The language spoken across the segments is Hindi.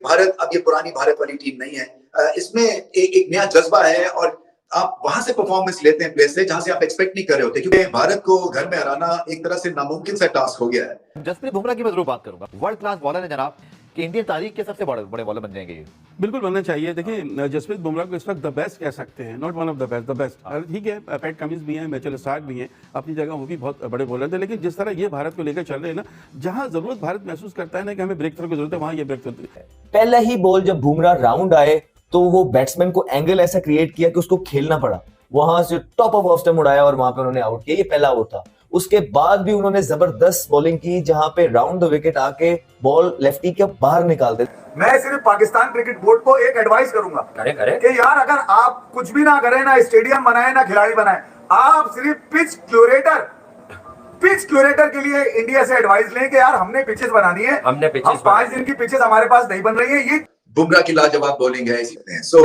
भारत अब ये पुरानी भारत वाली टीम नहीं है। इसमें एक नया जज्बा है और आप वहां से परफॉर्मेंस लेते हैं प्लेस से जहां से आप एक्सपेक्ट नहीं कर रहे होते, क्योंकि भारत को घर में हराना एक तरह से नामुमकिन सा टास्क हो गया है। जसप्रीत बुमराह की मैं जरूर बात करूंगा, वर्ल्ड क्लास बॉलर है जनाब, कि इंडियन तारीख के सबसे बड़े बॉलर बन जाएंगे। बिल्कुल बनना चाहिए। देखिए जसप्रीत बुमराह को इस वक्त द बेस्ट कह सकते हैं, not one of the best. ठीक है, पैट कमिंस भी हैं, मैचुअल स्टार्क भी हैं, अपनी जगह वो भी बहुत बड़े बॉलर थे, लेकिन जिस तरह ये भारत को लेकर चल रहे हैं ना, जहां जरूरत भारत महसूस करता है ना कि हमें ब्रेक थ्रू की जरूरत है, वहां ये ब्रेक थ्रू है। पहला ही बॉल जब बुमराह राउंड आए तो वो बैट्समैन को एंगल ऐसा क्रिएट किया कि उसको खेलना पड़ा, वहां से टॉप ऑफ ऑफ स्टंप उड़ाया और वहां पे उन्होंने आउट किया। ये पहला आउट था। उसके बाद भी उन्होंने जबरदस्त बॉलिंग की, जहां पे राउंड द विकेट आके बॉल लेफ्टी के बाहर निकाल दे। मैं सिर्फ पाकिस्तान क्रिकेट बोर्ड को एक एडवाइस करूंगा करे कि यार अगर आप कुछ भी ना करें, ना स्टेडियम बनाए ना खिलाड़ी बनाए, आप सिर्फ पिच क्यूरेटर के लिए इंडिया से एडवाइस लें कि यार हमने पिचेस बनानी है, हम 5 दिन की पिचेस हमारे पास नहीं बन रही है। ये बुमराह की लाजवाब बॉलिंग है। सो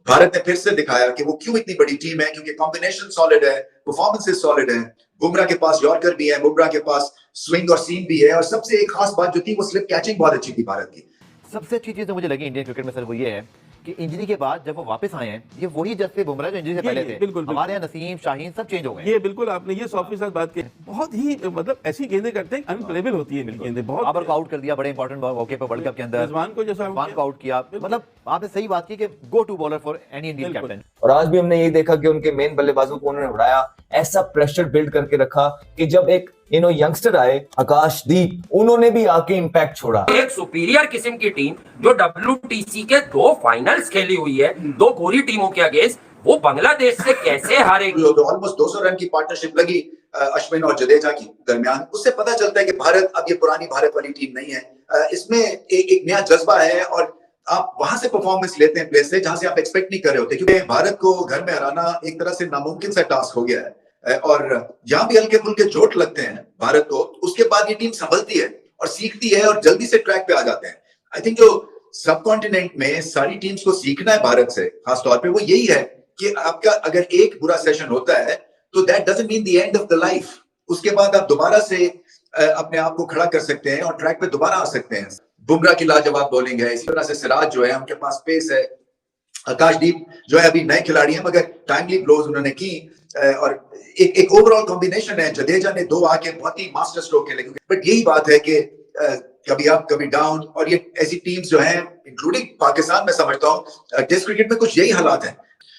भारत ने फिर से दिखाया कि वो क्यों इतनी बड़ी टीम है, क्योंकि कॉम्बिनेशन सॉलिड है, परफॉर्मेंसेस सॉलिड है। बुमराह के पास यॉर्कर भी है, बुमराह के पास स्विंग और सीम भी है, और सबसे एक खास बात जो थी वो स्लिप कैचिंग बहुत अच्छी थी भारत की। सबसे अच्छी चीज जो मुझे लगी इंडियन क्रिकेट में सर वो ये है कि इंजरी के बाद जब वो वापस आए हैं, ये वही जसप्रीत बुमराह जो इंजरी से पहले थे। बिल्कुल, हमारे यहाँ नसीम शाहीन सब चेंज हो गए। ये बिल्कुल आपने ये 100% बात की। बहुत ही मतलब ऐसी गेंदें करते हैं, अनप्लेबल होती है गेंदें। बहुत बाबर को आउट कर दिया बड़े इंपॉर्टेंट मौके पर वर्ल्ड कप के अंदर, रिजवान को जैसा आउट किया। मतलब आपने सही बात की कि go to bowler for any Indian captain. और आज भी हमने ये देखा कि उनके मेन बल्लेबाजों को उन्होंने उड़ाया, ऐसा प्रेशर बिल्ड करके रखा कि जब एक यंगस्टर आए आकाशदीप, उन्होंने भी आके इम्पैक्ट छोड़ा। एक सुपीरियर किस्म की टीम जो WTC के 2 फाइनल्स खेली हुई है, 2 गोरी टीमों के अगेंस्ट, वो बांग्लादेश से कैसे हारेगी। ऑलमोस्ट 200 रन की पार्टनरशिप लगी अश्विन और जडेजा की दरमियान। उससे पता चलता है कि भारत अब ये पुरानी भारत वाली टीम नहीं है। इसमें एक नया जज्बा है और आप वहां से परफॉर्मेंस लेते हैं प्लेस से जहां से आप एक्सपेक्ट नहीं कर रहे होते, क्योंकि भारत को घर में हराना एक तरह से नामुमकिन सा टास्क हो गया है। और जहां भी हल्के फुल्के चोट लगते हैं भारत को, उसके बाद ये टीम संभलती है और सीखती है और जल्दी से ट्रैक पे आ जाते हैं। आई थिंक जो सब कॉन्टिनेंट में सारी टीम्स को सीखना है भारत से खास तौर पे, वो यही है कि आपका अगर एक बुरा सेशन होता है तो that doesn't mean the end of the life. उसके बाद आप दोबारा से अपने आप को खड़ा कर सकते हैं और ट्रैक पे दोबारा आ सकते हैं। बुमराह की लाजवाब बॉलिंग है, इसी तरह से सिराज जो है उनके पास पेस है, आकाशदीप जो है अभी नए खिलाड़ी हैं मगर टाइमली ब्लोज उन्होंने की, और एक ओवरऑल कॉम्बिनेशन है। जडेजा ने 2 आके बहुत ही मास्टर स्ट्रोक खेले, बट यही बात है कि कभी अप कभी डाउन, और ये ऐसी टीम्स जो हैं इंक्लूडिंग पाकिस्तान में समझता हूँ टेस्ट क्रिकेट में कुछ यही हालात हैं।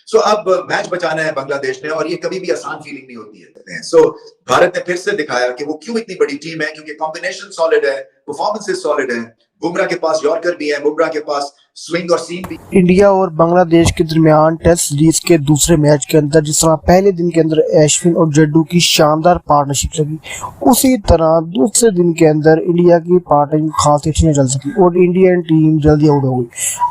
सो अब मैच बचाना है बांग्लादेश ने, और ये कभी भी आसान फीलिंग नहीं होती है। सो भारत ने फिर से दिखाया कि वो क्यों इतनी बड़ी टीम है, क्योंकि कॉम्बिनेशन सॉलिड है, परफॉर्मेंसेस सॉलिड है। बुमराह के पास यॉर्कर भी है, बुमराह के पास स्विंग और सीम भी। इंडिया और बांग्लादेश के दरमियान टेस्ट सीरीज के दूसरे मैच के अंदर जिस तरह पहले दिन के अंदर अश्विन और जड्डू की शानदार पार्टनरशिप लगी, उसी तरह दूसरे दिन के अंदर इंडिया की पार्टनरशिप खासी अच्छी नहीं चल सकी और इंडियन टीम जल्दी आउट हो गई।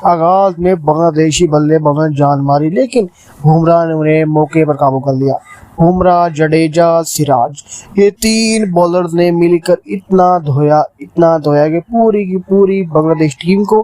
आगाज में बांग्लादेशी बल्लेबाजों ने जान मारी, लेकिन बुमराह ने उन्हें मौके पर काबू कर लिया। बुमराह, जडेजा, सिराज, ये 3 बॉलर ने मिलकर इतना धोया कि पूरी की पूरी बांग्लादेश टीम को,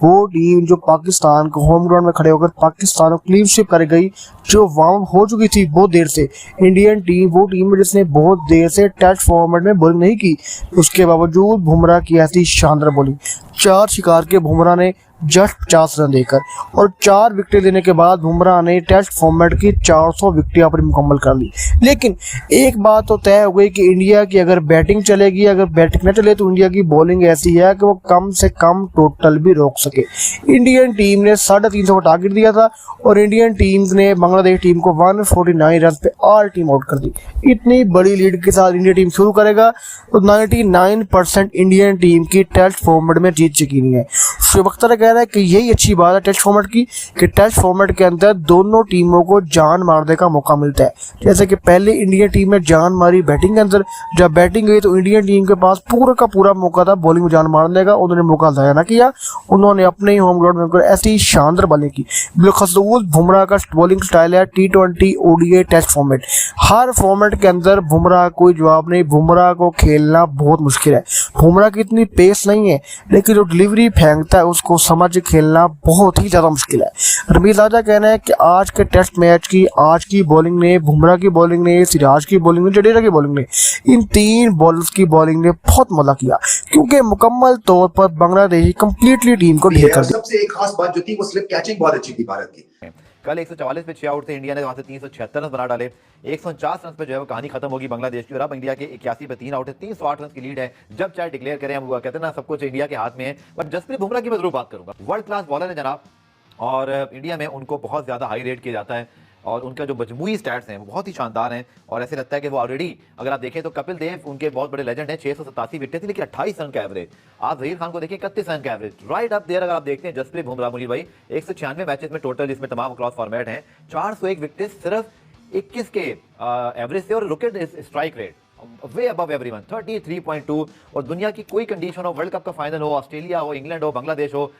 वो टीम जो पाकिस्तान को होम ग्राउंड में खड़े होकर पाकिस्तान को क्लीन स्वीप कर गई, जो वार्म हो चुकी थी बहुत देर से। इंडियन टीम वो टीम जिसने बहुत देर से टेस्ट फॉर्मेट में बॉलिंग नहीं की, उसके बावजूद बुमराह की ऐसी शानदार बॉलिंग, 4 शिकार के बुमराह ने जस्ट 50 रन देकर, और 4 विकेट लेने के बाद बुमराह ने टेस्ट फॉर्मेट की 400 विकेटें अपनी मुकम्मल कर ली। लेकिन एक बात तो तय हो गई कि इंडिया की अगर बैटिंग चलेगी, अगर बैटिंग न चले तो इंडिया की बॉलिंग ऐसी है कि वो कम से कम टोटल भी रोक सके। इंडियन टीम ने 350 का टारगेट दिया था और इंडियन टीम ने बांग्लादेश टीम को 149 रन पे ऑल टीम आउट कर दी। इतनी बड़ी लीड के साथ इंडिया टीम शुरू करेगा तो 99% इंडियन टीम की टेस्ट फॉर्मेट में जीत चुकी नहीं है। शुभ अख्तर कह रहा है कि यही अच्छी बात है टेस्ट फॉर्मेट की, कि टेस्ट फॉर्मेट के अंदर दोनों टीमों को जान मारने का मौका मिलता है। जैसे कि पहले इंडियन टीम ने जान मारी बैटिंग के अंदर, जब बैटिंग गई तो इंडियन टीम के पास पूरा का पूरा मौका था बॉलिंग में जान मारने का, उन्होंने मौका ज़ाया ना किया, उन्होंने अपने ही होम ग्राउंड में ऐसी शानदार बॉलिंग की। बिलखसूस बुमराह का बॉलिंग स्टाइल है T20 ODI टेस्ट फॉर्मेट, हर फॉर्मेट के अंदर बुमराह कोई जवाब नहीं। बुमराह को खेलना बहुत मुश्किल है, बुमराह की इतनी पेस नहीं है, लेकिन जो डिलीवरी फेंकता है उसको समझ के खेलना बहुत ही ज़्यादा मुश्किल है। रमीज राजा कहना है कि आज के टेस्ट मैच की आज की बॉलिंग ने, बुमराह की बॉलिंग ने, सिराज की बॉलिंग ने, जडेजा की बॉलिंग ने, इन 3 बॉलर्स की बॉलिंग ने बहुत मजा किया क्योंकि मुकम्मल तौर पर बांग्लादेश कंप्लीटली टीम को ढेर कर दिया। सबसे एक खास बात जो थी वो स्लिप कैचिंग बहुत अच्छी थी भारत की। कल 144 पे 6 आउट थे इंडिया ने, वहां से 376 रन बना डाले। 149 रन पे जो है वो कहानी खत्म होगी बांग्लादेश की, और अब इंडिया के 81 पे 3 आउट है, 308 रन की लीड है। जब चाहे डिक्लेयर करें, हम कहते हैं ना सब कुछ इंडिया के हाथ में है। बट जसप्रीत बुमराह की मैं जरूर बात करूंगा, वर्ल्ड क्लास बॉलर है जनाब, और इंडिया में उनको बहुत ज्यादा हाई रेट किया जाता है और उनका जो मजमूई स्टैट्स हैं वो बहुत ही शानदार हैं। और ऐसे लगता है कि वो ऑलरेडी, अगर आप देखें तो कपिल देव उनके बहुत बड़े लेजेंड हैं, 687 विकेट थी लेकिन 28 रन का एवरेज। आप जहीर खान को देखिए 31 रन का एवरेज, राइट अप देयर। अगर आप देखते हैं जसप्रीत बुमराह मुनीर भाई 196 मैचेस में टोटल, जिसमें तमाम क्रॉस फॉर्मेट हैं, 401 विकेट सिर्फ 21 के एवरेज से, और विकेट स्ट्राइक रेट वे अबव एवरीवन 33.2। और दुनिया की कोई कंडीशन हो, वर्ल्ड कप का फाइनल हो, ऑस्ट्रेलिया हो, इंग्लैंड हो, बांग्लादेश हो,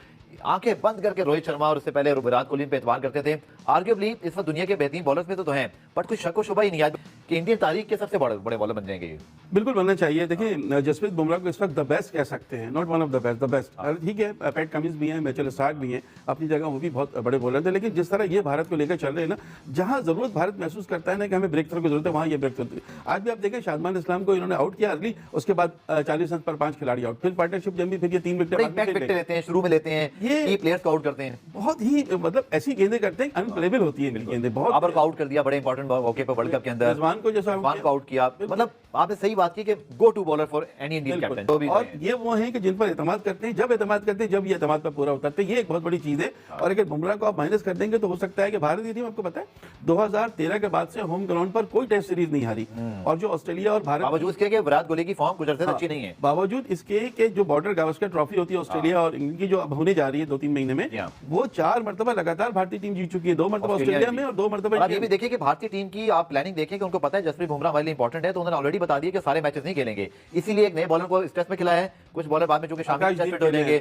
आंखें बंद करके रोहित शर्मा और उससे पहले विराट कोहली पे एतबार करते थे। आर्ग्यूबली इस वक्त दुनिया के बेहतरीन बॉलर्स में तो हैं, बट कोई शक व शुबा ही नहीं है कि इंडियन तारीख के सबसे बड़े बॉलर बन जाएंगे। बिल्कुल बनना चाहिए। देखिए जसप्रीत बुमराह को इस वक्त द बेस्ट कह सकते हैं, not one of the best, the best. ठीक है, पैट कमिंस भी हैं, मिचेल स्टार्क भी हैं, अपनी जगह वो भी बहुत बड़े बॉलर थे। लेकिन जिस तरह ये भारत को लेकर चल रहे हैं ना, जहां जरूरत भारत महसूस करता है ना कि हमें ब्रेक थ्रू की जरूरत है, वहां ये ब्रेक थ्रू। आज भी आप देखें शादमान इस्लाम को इन्होंने आउट किया अर्ली, उसके बाद 40 रन पर 5 खिलाड़ी आउट, फिर पार्टनरशिप जमी, फिर ये 3 विकेट लेते हैं, शुरू में लेते हैं, ये प्लेयर्स को आउट करते हैं, बहुत ही मतलब ऐसी गेंदें करते हैं, अनप्लेबल होती है इनकी गेंदें। बहुत बाबर को आउट कर दिया बड़े इंपॉर्टेंट मौके पर वर्ल्ड कप के अंदर, रिजवान को जैसा रिजवान को आउट किया। मतलब आपने सही बात की कि go to bowler for any Indian captain. और ये वो हैं कि जिन पर एतमाद करते हैं, जब एतमाद करते हैं, जब ये एतमाद पर पूरा उतरते हैं, ये एक बहुत बड़ी चीज है। और अगर बुमराह को आप माइनस कर देंगे तो हो सकता है कि भारत की टीम, आपको पता है 2013 के बाद से होम ग्राउंड पर कोई टेस्ट सीरीज नहीं हारी, और जो ऑस्ट्रेलिया और भारत, बावजूद इसके कि विराट कोहली की फॉर्म कुछ अर्से से अच्छी नहीं है, बावजूद इसके कि जो बॉर्डर गावस्कर ट्रॉफी होती है ऑस्ट्रेलिया और इंग्लैंड की, जो अब होने जा रही है 2-3 महीने में, वो 4 मरतबा लगातार भारतीय टीम जीत चुकी है, 2 मरतबा ऑस्ट्रेलिया में और 2 मरतबा। ये भी देखिए कि भारतीय टीम की आप प्लानिंग देखें कि उनको पता है जसप्रीत बुमराह हमारे लिए इंपॉर्टेंट है, तो उन्होंने ऑलरेडी बता दिया कि सारे मैचेस नहीं खेलेंगे, इसीलिए एक नए बॉलर को इस टेस्ट में खिलाया है। कुछ बॉलर बाद में जो कि शामिल टेस्ट हो जाएंगे,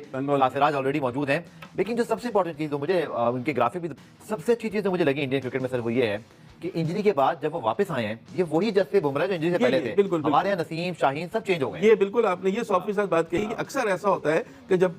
सिराज ऑलरेडी मौजूद हैं। लेकिन जो सबसे इंपॉर्टेंट चीज, जो मुझे उनके ग्राफिक भी सबसे अच्छी चीज जो मुझे लगी इंडियन क्रिकेट में सर, वो ये है कि इंजरी के बाद जब वो वापस आए हैं, ये वही जसप्रीत बुमराह जो इंजरी से पहले थे। बिल्कुल, हमारे यहाँ नसीम, शाहीन सब चेंज हो गए। ये बिल्कुल आपने ये 100% बात कही कि अक्सर ऐसा होता है कि जब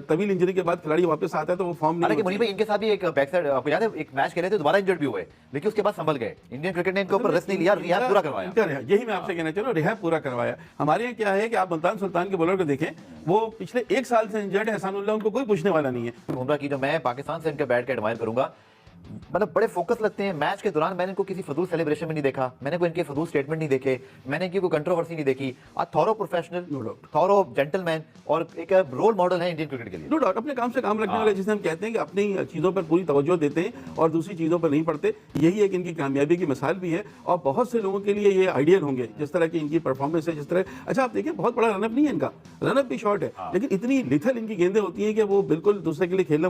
तवील इंजरी के बाद खिलाड़ी वापस आता है तो वो फॉर्म नहीं। हालांकि मुनीर भाई इनके साथ भी एक बैक साइड, आपको याद है एक मैच खेले थे, दोबारा इंजर्ड भी हुए, लेकिन उसके बाद संभल गए। इंडियन क्रिकेट ने इनके ऊपर रेस्ट नहीं लिया, रिहैब पूरा करवाया। यही मैं आपसे कहना चाह रहा हूं, रिहैब पूरा करवाया। हमारे यहाँ क्या है कि आप मुल्तान सुल्तान के बॉलर को देखें, वो पिछले 1 साल से इंजर्ड है, एहसानुल्लाह उनको कोई पूछने वाला नहीं है। बुमराह की जो मैं पाकिस्तान से इनका बैट के एडमायर करूंगा, मतलब बड़े फोकस लगते हैं मैच के दौरान। मैंने इनको किसी फजूल सेलिब्रेशन में नहीं देखा, मैंने कोई इनके फजूल स्टेटमेंट नहीं देखे, मैंने इनकी कोई कंट्रोवर्सी नहीं देखी। थॉरो प्रोफेशनल, थॉरो जेंटलमैन और एक रोल मॉडल है इंडियन क्रिकेट के लिए। नो डाउट, अपने काम से काम रखने वाले, जिसे हम कहते हैं कि अपनी चीज़ों पर पूरी तवज्जो देते हैं और दूसरी चीज़ों पर नहीं पड़ते, यही एक इनकी कामयाबी की मिसाल भी है। और बहुत से लोगों के लिए ये आइडियल होंगे, जिस तरह की इनकी परफॉर्मेंस है, जिस तरह। अच्छा आप देखिए, बहुत बड़ा रनअप नहीं है इनका, रनअप भी शॉर्ट है, लेकिन इतनी लिथल इनकी गेंदें होती हैं कि वो बिल्कुल दूसरे के लिए खेलना